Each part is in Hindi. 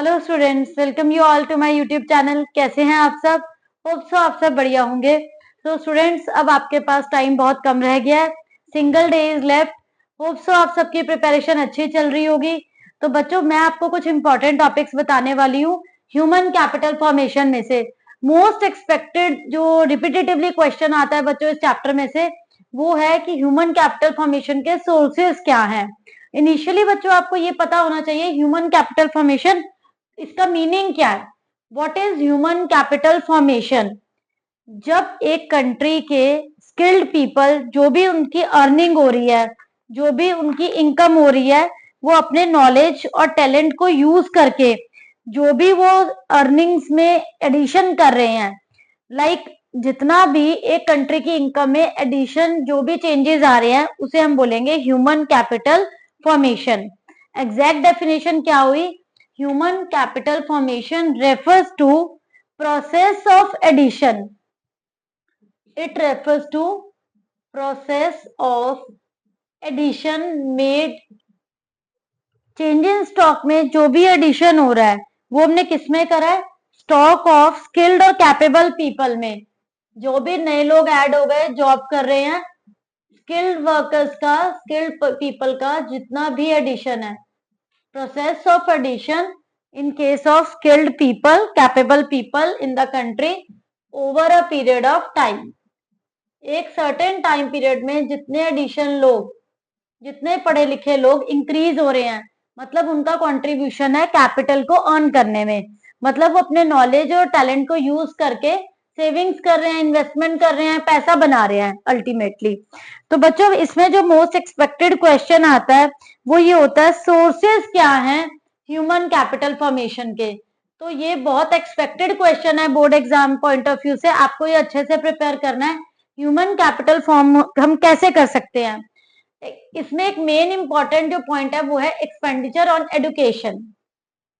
Hello students, welcome you all to my YouTube channel. कैसे हैं आप सब? होप सो आप सब बढ़िया होंगे। तो स्टूडेंट्स, अब आपके पास टाइम बहुत कम रह गया है, single day is left. Hope so आप सबकी प्रिपरेशन अच्छी चल रही होगी। तो बच्चों, मैं आपको कुछ इंपॉर्टेंट टॉपिक्स बताने वाली हूँ ह्यूमन कैपिटल फॉर्मेशन में से। मोस्ट एक्सपेक्टेड जो रिपीटेटिवली क्वेश्चन आता है बच्चों इस चैप्टर में से, वो है कि ह्यूमन कैपिटल फॉर्मेशन के सोर्सेज क्या हैं। इनिशियली बच्चों आपको ये पता होना चाहिए ह्यूमन कैपिटल फॉर्मेशन, इसका मीनिंग क्या है। What is human capital formation? जब एक कंट्री के स्किल्ड पीपल, जो भी उनकी अर्निंग हो रही है, जो भी उनकी इनकम हो रही है, वो अपने नॉलेज और टैलेंट को यूज करके जो भी वो अर्निंग्स में एडिशन कर रहे हैं, लाइक जितना भी एक कंट्री की इनकम में एडिशन, जो भी चेंजेस आ रहे हैं, उसे हम बोलेंगे human capital formation. Exact definition क्या हुई? Human capital formation refers to process of addition. It refers to process of addition made, change in stock में जो भी एडिशन हो रहा है वो हमने किस में करा है? स्टॉक ऑफ स्किल्ड और कैपेबल पीपल में। जो भी नए लोग ऐड हो गए, जॉब कर रहे हैं, स्किल्ड वर्कर्स का, स्किल्ड पीपल का जितना भी एडिशन है, process of addition in case of skilled people, capable people in the country over a period of time. एक सर्टेन टाइम पीरियड में जितने एडिशन लोग, जितने पढ़े लिखे लोग इंक्रीज हो रहे हैं, मतलब उनका कंट्रीब्यूशन है कैपिटल को अर्न करने में, मतलब वो अपने नॉलेज और टैलेंट को यूज करके सेविंग्स कर रहे हैं, इन्वेस्टमेंट कर रहे हैं, पैसा बना रहे हैं अल्टीमेटली। तो बच्चों, इसमें जो मोस्ट एक्सपेक्टेड क्वेश्चन आता है वो ये होता है, सोर्सेस क्या हैं ह्यूमन कैपिटल फॉर्मेशन के। तो ये बहुत एक्सपेक्टेड क्वेश्चन है board exam point of view से, आपको ये अच्छे से प्रिपेयर करना है। ह्यूमन कैपिटल फॉर्म हम कैसे कर सकते हैं? इसमें एक मेन इंपॉर्टेंट जो पॉइंट है वो है expenditure on education.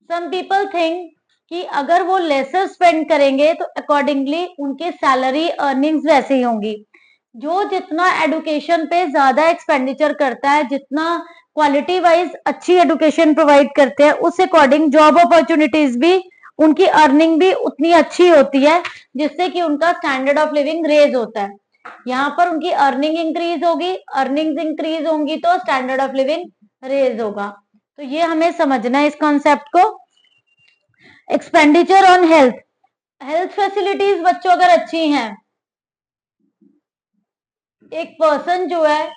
Some people think कि अगर वो लेसर स्पेंड करेंगे तो अकॉर्डिंगली उनके सैलरी अर्निंग्स वैसे ही होंगी। जो जितना एडुकेशन पे ज्यादा एक्सपेंडिचर करता है, जितना क्वालिटी वाइज अच्छी एडुकेशन प्रोवाइड करते हैं, उस अकॉर्डिंग जॉब अपॉर्चुनिटीज भी, उनकी अर्निंग भी उतनी अच्छी होती है, जिससे कि उनका स्टैंडर्ड ऑफ लिविंग रेज होता है। यहाँ पर उनकी अर्निंग इंक्रीज होगी, अर्निंग्स इंक्रीज होंगी तो स्टैंडर्ड ऑफ लिविंग रेज होगा। तो ये हमें समझना है इस कॉन्सेप्ट को। Expenditure on health, health facilities बच्चों अगर अच्छी हैं, एक पर्सन जो है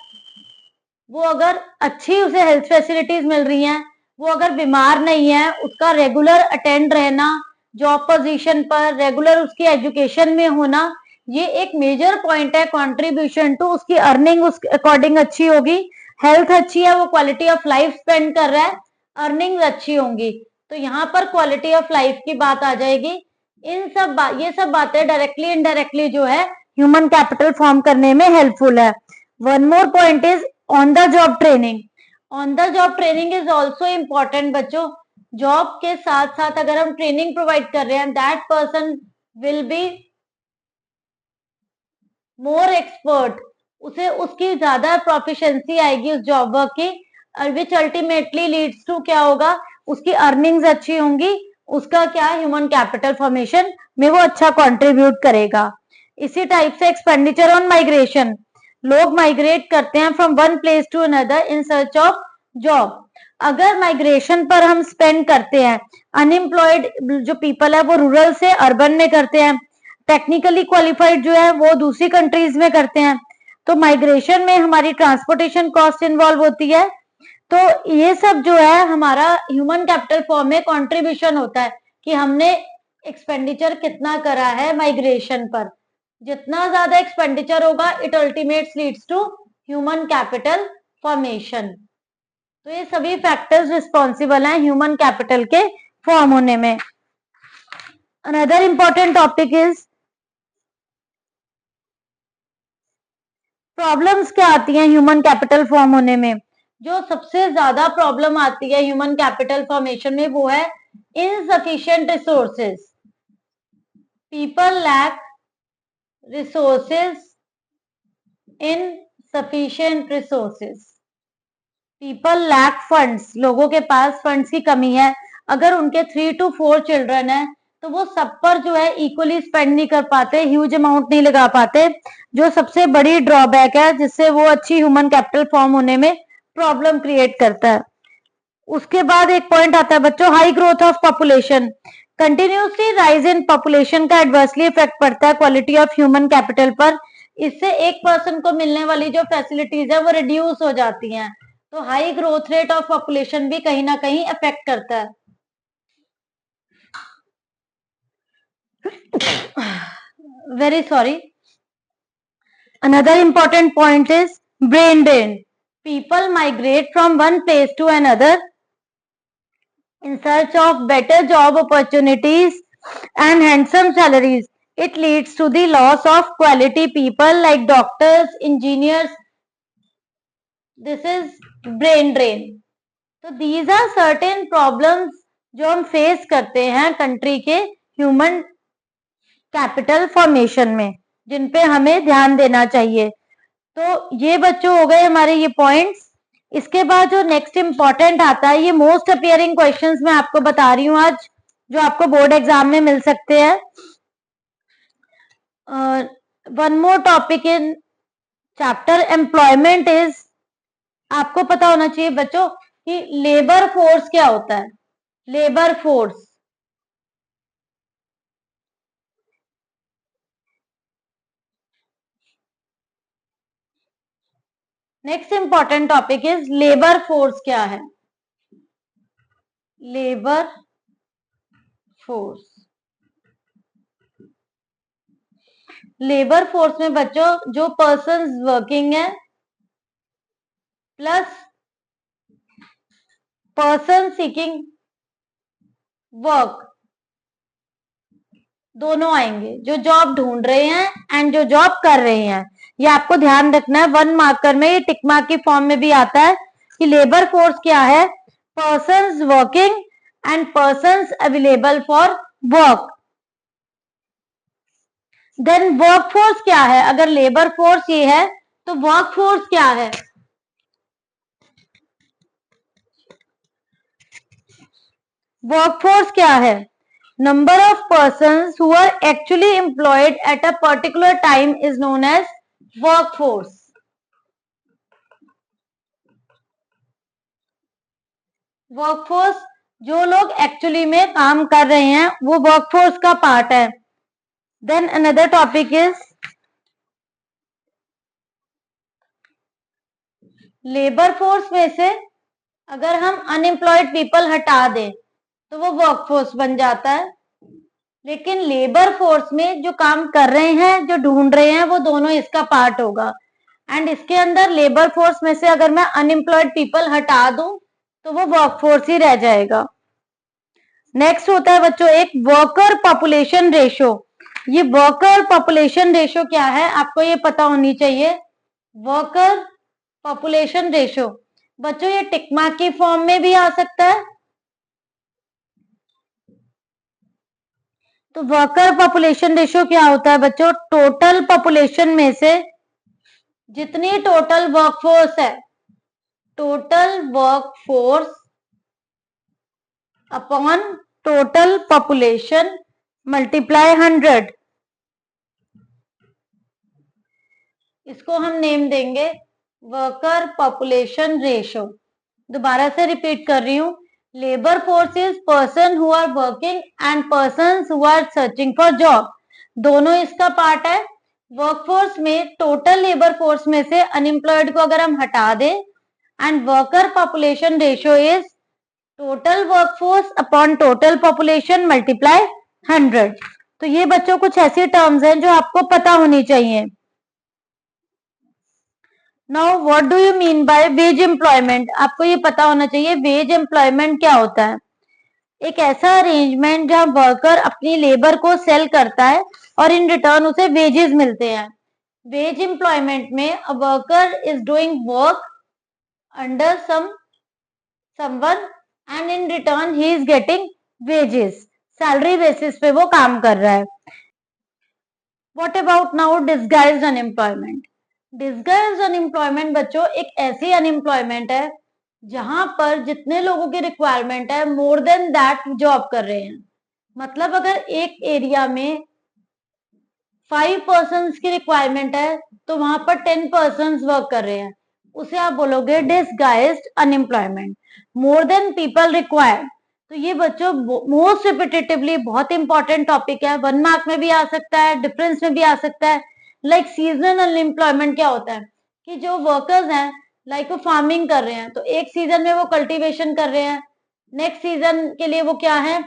वो अगर अच्छी उसे हेल्थ फैसिलिटीज मिल रही हैं, वो अगर बीमार नहीं है, उसका रेगुलर अटेंड रहना जॉब पोजीशन पर, रेगुलर उसकी एजुकेशन में होना, ये एक मेजर पॉइंट है कंट्रीब्यूशन टू उसकी अर्निंग, उस अकॉर्डिंग अच्छी होगी। हेल्थ अच्छी है, वो क्वालिटी ऑफ लाइफ स्पेंड कर रहा है, अर्निंग अच्छी होंगी, तो यहाँ पर क्वालिटी ऑफ लाइफ की बात आ जाएगी। ये सब बातें डायरेक्टली इनडायरेक्टली जो है ह्यूमन कैपिटल फॉर्म करने में हेल्पफुल है। One more point is on the job training. On the job training is also important बच्चों। जॉब के साथ साथ अगर हम ट्रेनिंग प्रोवाइड कर रहे हैं, that person will be more expert, उसे उसकी ज्यादा प्रोफिशिएंसी आएगी उस जॉब वर्क की, विच अल्टीमेटली लीड्स टू क्या होगा? उसकी अर्निंग्स अच्छी होंगी, उसका क्या ह्यूमन कैपिटल फॉर्मेशन में वो अच्छा कंट्रीब्यूट करेगा। इसी टाइप से एक्सपेंडिचर ऑन माइग्रेशन, लोग माइग्रेट करते हैं from one place to another in search of job. अगर माइग्रेशन पर हम स्पेंड करते हैं, अनएम्प्लॉयड जो पीपल है वो रूरल से अर्बन में करते हैं, टेक्निकली क्वालिफाइड जो है वो दूसरी कंट्रीज में करते हैं, तो माइग्रेशन में हमारी ट्रांसपोर्टेशन कॉस्ट इन्वॉल्व होती है। तो ये सब जो है हमारा ह्यूमन कैपिटल फॉर्म में कंट्रीब्यूशन होता है कि हमने एक्सपेंडिचर कितना करा है माइग्रेशन पर। जितना ज्यादा एक्सपेंडिचर होगा, it ultimately leads to human capital formation. तो ये सभी फैक्टर्स रिस्पॉन्सिबल हैं ह्यूमन कैपिटल के फॉर्म होने में। Another important topic is problems क्या आती हैं ह्यूमन कैपिटल फॉर्म होने में। जो सबसे ज्यादा प्रॉब्लम आती है ह्यूमन कैपिटल फॉर्मेशन में वो है insufficient resources. People lack resources, insufficient resources. People lack funds, लोगों के पास फंड्स की कमी है, अगर उनके 3 to 4 चिल्ड्रन है तो वो सब पर जो है इक्वली स्पेंड नहीं कर पाते, ह्यूज अमाउंट नहीं लगा पाते, जो सबसे बड़ी ड्रॉबैक है, जिससे वो अच्छी ह्यूमन कैपिटल फॉर्म होने में प्रॉब्लम क्रिएट करता है। उसके बाद एक पॉइंट आता है बच्चों, high growth of population. Continuously rise in population का एडवर्सली इफेक्ट पड़ता है क्वालिटी ऑफ ह्यूमन कैपिटल पर। इससे एक पर्सन को मिलने वाली जो फैसिलिटीज है वो रिड्यूस हो जाती हैं, तो high growth rate of population भी कहीं ना कहीं अफेक्ट करता है। Very sorry. Another important point is brain drain. People migrate from one place to another in search of better job opportunities and handsome salaries. It leads to the loss of quality people like doctors, engineers. This is brain drain. So these are certain problems जो हम फेस करते हैं कंट्री के ह्यूमन कैपिटल फॉर्मेशन में, जिन पे हमें ध्यान देना चाहिए। तो ये बच्चों हो गए हमारे ये पॉइंट्स। इसके बाद जो नेक्स्ट इंपॉर्टेंट आता है, ये मोस्ट अपियरिंग क्वेश्चंस मैं आपको बता रही हूँ आज, जो आपको बोर्ड एग्जाम में मिल सकते हैं। One more topic in chapter employment is, आपको पता होना चाहिए बच्चों कि लेबर फोर्स क्या होता है। Labour force, next important topic is labour force क्या है। लेबर फोर्स, लेबर फोर्स में बच्चों जो पर्सन्स वर्किंग है प्लस पर्सन सीकिंग वर्क, दोनों आएंगे, जो जॉब ढूंढ रहे हैं एंड जो जॉब कर रहे हैं। ये आपको ध्यान रखना है, 1 मार्कर में ये टिक मार्क की फॉर्म में भी आता है कि लेबर फोर्स क्या है, persons working and persons available for work. Then work force क्या है, अगर लेबर फोर्स ये है तो वर्क फोर्स क्या है। वर्क फोर्स क्या है, number of persons who are actually employed at a particular time is known as work force. Work force, जो लोग एक्चुअली में काम कर रहे हैं वो वर्क फोर्स का पार्ट है। Then another topic is labour force में से अगर हम अनएम्प्लॉयड पीपल हटा दें तो वो वर्क फोर्स बन जाता है, लेकिन लेबर फोर्स में जो काम कर रहे हैं, जो ढूंढ रहे हैं, वो दोनों इसका पार्ट होगा। एंड इसके अंदर लेबर फोर्स में से अगर मैं अनएम्प्लॉयड पीपल हटा दूं तो वो वर्क फोर्स ही रह जाएगा। नेक्स्ट होता है बच्चों एक वर्कर पॉपुलेशन रेशो। ये वर्कर पॉपुलेशन रेशो क्या है, आपको ये पता होनी चाहिए। वर्कर पॉपुलेशन रेशो बच्चों ये टिक मार्क की फॉर्म में भी आ सकता है। तो वर्कर पॉपुलेशन रेशो क्या होता है बच्चों, टोटल पॉपुलेशन में से जितनी टोटल वर्कफोर्स है, total workforce upon total population multiply 100। इसको हम नेम देंगे वर्कर पॉपुलेशन रेशो। दोबारा से रिपीट कर रही हूं, labour force is person who are working and person who are searching for job, दोनों इसका पार्ट है। वर्कफोर्स में टोटल लेबर फोर्स में से अनएम्प्लॉयड को अगर हम हटा दें, and worker population ratio is total workforce upon total population multiply 100। तो ये बच्चों कुछ ऐसी टर्म्स हैं जो आपको पता होनी चाहिए। Now what do you mean by veg employment, आपको ये पता होना चाहिए वेज एम्प्लॉयमेंट क्या होता है। एक ऐसा अरेंजमेंट जहां वर्कर अपनी लेबर को सेल करता है और इन रिटर्न उसे वेजेस मिलते हैं। वेज एम्प्लॉयमेंट में a worker is doing work under someone and in return he is getting wages, salary basis पे वो काम कर रहा है। What about now disguised unemployment. Disguised unemployment बच्चों एक ऐसी अनएम्प्लॉयमेंट है जहां पर जितने लोगों की रिक्वायरमेंट है मोर देन दैट जॉब कर रहे हैं। मतलब अगर एक एरिया में 5 पर्सन की रिक्वायरमेंट है तो वहां पर 10 पर्सन वर्क कर रहे हैं, उसे आप बोलोगे disguised unemployment. More than people required, तो ये बच्चों मोस्ट रिपीटेटिवली बहुत इंपॉर्टेंट टॉपिक है, 1 मार्क में भी आ सकता है, डिफरेंस में भी आ सकता है। लाइक सीजनल अनएम्प्लॉयमेंट क्या होता है कि जो वर्कर्स हैं लाइक वो फार्मिंग कर रहे हैं तो एक सीजन में वो कल्टीवेशन कर रहे हैं, नेक्स्ट सीजन के लिए वो क्या है,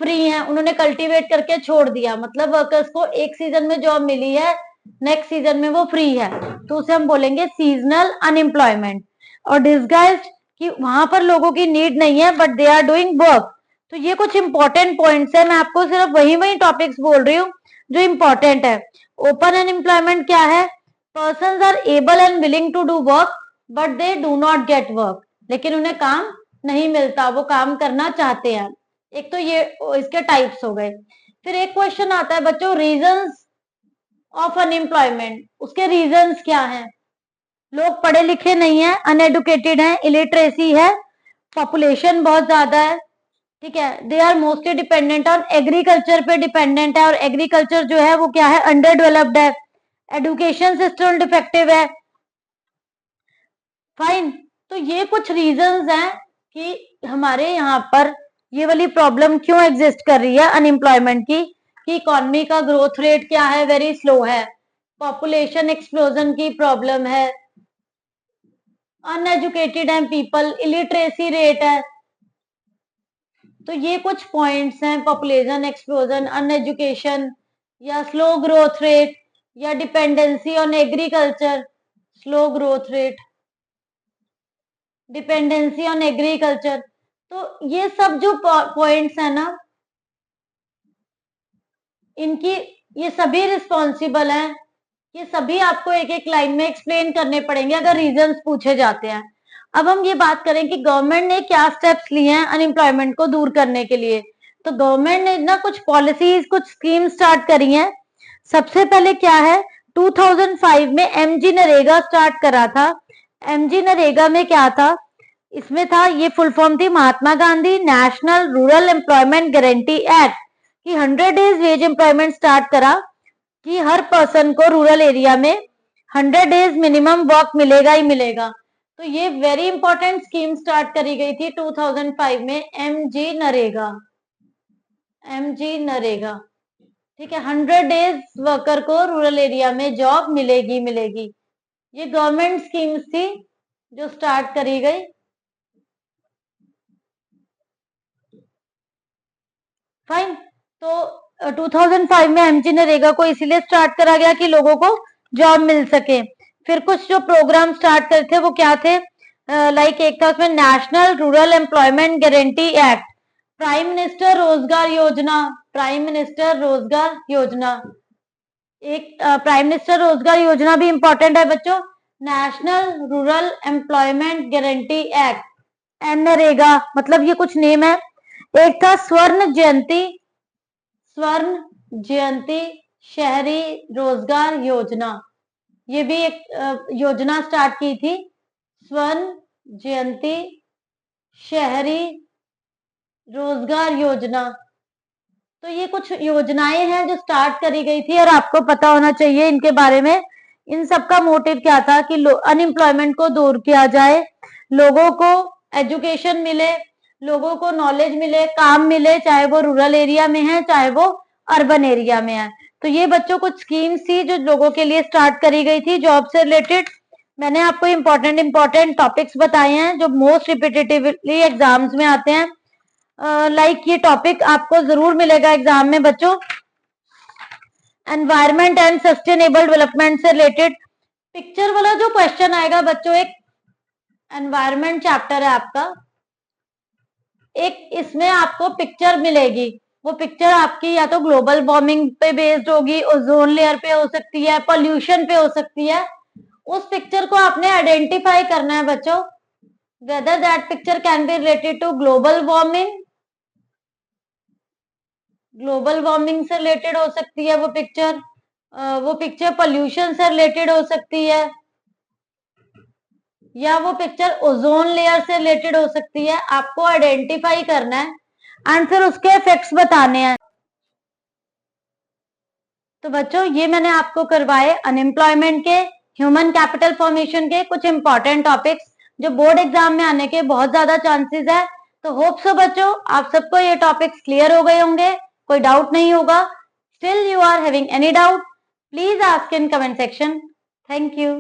फ्री है, उन्होंने कल्टीवेट करके छोड़ दिया, मतलब वर्कर्स को एक सीजन में जॉब मिली है, नेक्स्ट सीजन में वो फ्री है, तो उसे हम बोलेंगे सीजनल अनएम्प्लॉयमेंट। और डिसगाइज्ड कि वहां पर लोगों की नीड नहीं है but they are doing work. तो ये कुछ इंपॉर्टेंट पॉइंट्स है, मैं आपको सिर्फ वही वही टॉपिक्स बोल रही हूँ जो इंपॉर्टेंट है। ओपन अनएम्प्लॉयमेंट क्या है, person are able and willing to do work but they do not get work, लेकिन उन्हें काम नहीं मिलता, वो काम करना चाहते हैं। एक तो ये इसके टाइप्स हो गए। फिर एक क्वेश्चन आता है बच्चों रीजंस ऑफ अनएम्प्लॉयमेंट, उसके रीजंस क्या हैं। लोग पढ़े लिखे नहीं है, अनएडुकेटेड है, इलिटरेसी है, पॉपुलेशन बहुत ज्यादा है, ठीक है, they are mostly dependent on agriculture पे डिपेंडेंट है, और एग्रीकल्चर जो है वो क्या है, अंडर डेवलप्ड है, एजुकेशन सिस्टम डिफेक्टिव है। फाइन, तो ये कुछ रीजंस हैं कि हमारे यहाँ पर ये वाली प्रॉब्लम क्यों एग्जिस्ट कर रही है अनएम्प्लॉयमेंट की, कि इकोनॉमी का ग्रोथ रेट क्या है, वेरी स्लो है, पॉपुलेशन एक्सप्लोजन की प्रॉब्लम है, अनएजुकेटेड है पीपल, इलिटरेसी रेट है। तो ये कुछ पॉइंट्स हैं, पॉपुलेशन एक्सप्लोजन, अनएजुकेशन, या स्लो ग्रोथ रेट, या dependency on agriculture, slow growth rate, dependency on agriculture. तो ये सब जो पॉइंट्स है ना, इनकी ये सभी रिस्पॉन्सिबल हैं, ये सभी आपको एक एक लाइन में एक्सप्लेन करने पड़ेंगे अगर रीजंस पूछे जाते हैं। अब हम ये बात करें कि गवर्नमेंट ने क्या स्टेप्स लिए हैं अनएम्प्लॉयमेंट को दूर करने के लिए। तो गवर्नमेंट ने ना कुछ पॉलिसीज, कुछ स्कीम स्टार्ट करी हैं। सबसे पहले क्या है, 2005 में एमजी नरेगा स्टार्ट करा था। एमजी नरेगा में क्या था, इसमें था, ये फुल फॉर्म थी Mahatma Gandhi national rural employment guarantee act, कि 100 डेज वेज एम्प्लॉयमेंट स्टार्ट करा कि हर पर्सन को रूरल एरिया में 100 डेज मिनिमम वर्क मिलेगा ही मिलेगा। तो ये वेरी इंपॉर्टेंट स्कीम स्टार्ट करी गई थी 2005 में, एमजी नरेगा, एमजी नरेगा, ठीक है, 100 डेज वर्कर को रूरल एरिया में जॉब मिलेगी मिलेगी। ये गवर्नमेंट स्कीम्स थी जो स्टार्ट करी गई। फाइन, तो 2005 में एमजी नरेगा को इसीलिए स्टार्ट करा गया कि लोगों को जॉब मिल सके। फिर कुछ जो प्रोग्राम स्टार्ट करे थे वो क्या थे, लाइक एक था उसमें national rural employment guarantee act, prime minister रोजगार योजना, प्राइम मिनिस्टर रोजगार योजना, एक प्राइम मिनिस्टर रोजगार योजना भी इंपॉर्टेंट है बच्चों, national rural employment guarantee act, NREGA, मतलब ये कुछ नेम है। एक था स्वर्ण जयंती, स्वर्ण जयंती शहरी रोजगार योजना, ये भी एक योजना स्टार्ट की थी, स्वर्ण जयंती शहरी रोजगार योजना। तो ये कुछ योजनाएं हैं जो स्टार्ट करी गई थी और आपको पता होना चाहिए इनके बारे में। इन सब का मोटिव क्या था कि अनएम्प्लॉयमेंट को दूर किया जाए, लोगों को एजुकेशन मिले, लोगों को नॉलेज मिले, काम मिले, चाहे वो रूरल एरिया में है चाहे वो अर्बन एरिया में है। तो ये बच्चों कुछ स्कीम्स थी जो लोगों के लिए स्टार्ट करी गई थी जॉब से रिलेटेड। मैंने आपको इंपॉर्टेंट टॉपिक्स बताए हैं जो मोस्ट रिपीटेटिवली एग्जाम्स में आते हैं। लाइक ये टॉपिक आपको जरूर मिलेगा एग्जाम में बच्चों, एनवायरमेंट एंड सस्टेनेबल डेवलपमेंट से रिलेटेड। पिक्चर वाला जो क्वेश्चन आएगा बच्चों, एक एनवायरमेंट चैप्टर है आपका, एक इसमें आपको पिक्चर मिलेगी, वो पिक्चर आपकी या तो ग्लोबल वार्मिंग पे बेस्ड होगी, ओजोन लेयर पे हो सकती है, पॉल्यूशन पे हो सकती है। उस पिक्चर को आपने आइडेंटिफाई करना है बच्चों, whether that picture can be related to global warming, global warming से रिलेटेड हो सकती है वो पिक्चर पॉल्यूशन से रिलेटेड हो सकती है, या वो पिक्चर ओजोन लेयर से रिलेटेड हो सकती है। आपको आइडेंटिफाई करना है एंड फिर उसके इफेक्ट्स बताने हैं। तो बच्चों ये मैंने आपको करवाए अनएम्प्लॉयमेंट के, ह्यूमन कैपिटल फॉर्मेशन के कुछ इंपॉर्टेंट टॉपिक्स जो बोर्ड एग्जाम में आने के बहुत ज्यादा चांसेस है। तो होप सो बच्चों आप सबको ये टॉपिक्स क्लियर हो गए होंगे, कोई डाउट नहीं होगा। Still you are having any doubt, please ask in comment section. Thank you.